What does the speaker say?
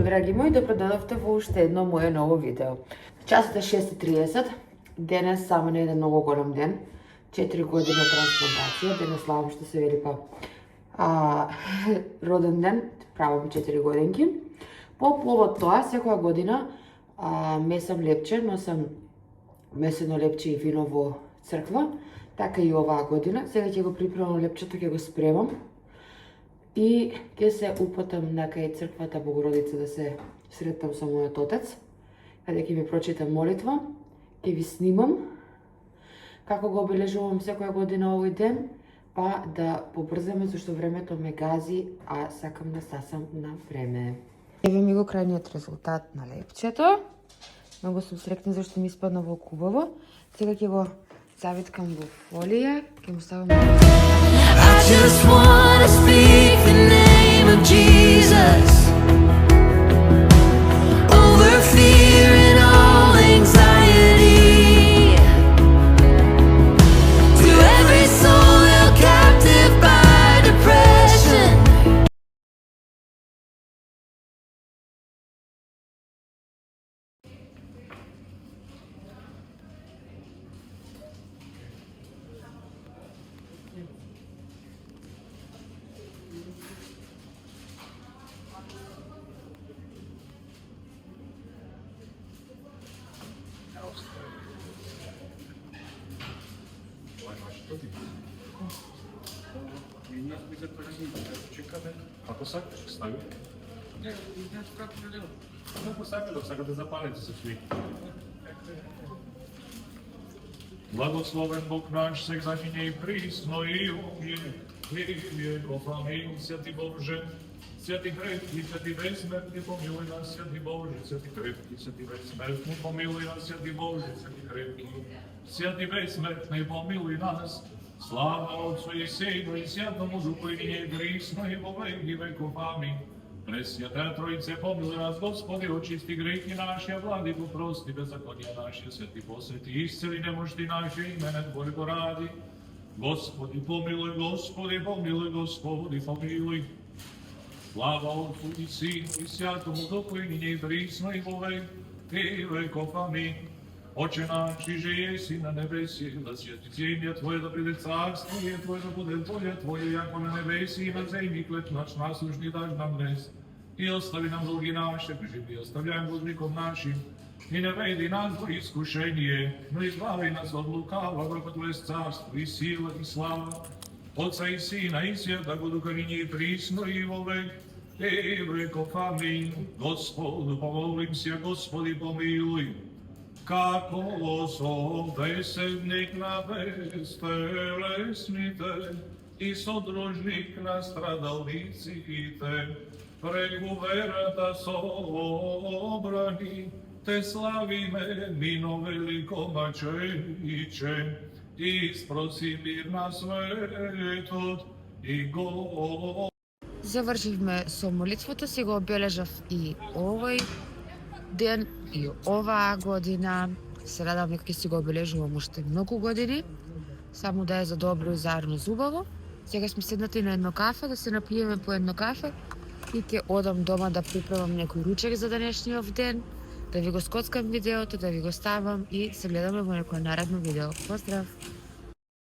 драги мои, добродојавте во уште едно моје ново видео. Часот е 6:30, денес само на еден многу голем ден, 4 години од трансплантација, денес славам што се вели роден ден, правам 4 годинки. По повод тоа, секоја година месам лепче, носам месено лепче и вино во црква, така и оваа година. Сега ќе го припремам лепчето, ќе го спремам и ќе се упатам кај црквата Богородица да се сретам со мојот отец, каде ќе ми прочита молитва, ќе ви снимам како го обележувам секоја година овој ден, па да побрзаме зашто времето ме гази, а сакам да стасам на време. Еве ми го крајниот резултат на лепчето. Многу сум среќна зашто ми испадна во кубаво. Сега ќе го завиткам во фолија, ќе му ставам. I just wanna speak the name of Jesus over fear and all anxiety, to every soul held captive by depression. Ако сакаш, стави. Не, знаеш како ќе делам. Ако сакате да запалите се сви. Благословен Бог наш, сек замине и присно и во фамилија, Свети Боже, Свети крепки, Свети безсмертни, помилуј нас, Свети Боже, Свети крепки, Свети безсмертни, помилуј нас, Свети Боже, Свети крепки, Свети безсмертни, помилуј нас. Слава Отцу и Сину и Святому Духу и није грисно и во веки веков. Амин. Пресвята Троице, помилуј нас, Господи, очисти грехи наши, владико, прости беззаконија наши, свети посвети, исцели немощи наши, имене Твое го ради. Господи, помилуј, Господи, помилуј, Господи, помилуј. Слава Отцу и Сину и Святому Духу и није грисно и во веки веков. Амин. Отче наш, иже еси на небеси, да свети имя Твое, да приде царствие Твое, да буде воля Твоја, јако на небеси и на земји, хлеб наш насушни даж нам днес. И остави нам долги наши, преживи оставляем должником нашим, и не веди нас во искушение, но избави нас од лукавого, како Твое царство и сила и слава, Отца и Сина и Святого Духа, није и присно и во век и веков. Амин. Господу помолимся, Господи помилуј. Како со беседник на безтелесните и содружник на страдалниците, преку верата собрани, те славиме мино велико мачениче, и спроси мир на светот и го. Завршивме со молитвата, си го обележав и овој ден и оваа година. Се радам дека ќе си го обележувам уште многу години, само да е за добро и заедно зубаво. Сега сме седнати на едно кафе, да се напиеме по едно кафе и ќе одам дома да припремам некој ручек за денешниот ден, да ви го скоцкам видеото, да ви го ставам и се гледаме во некој наредно видео. Поздрав!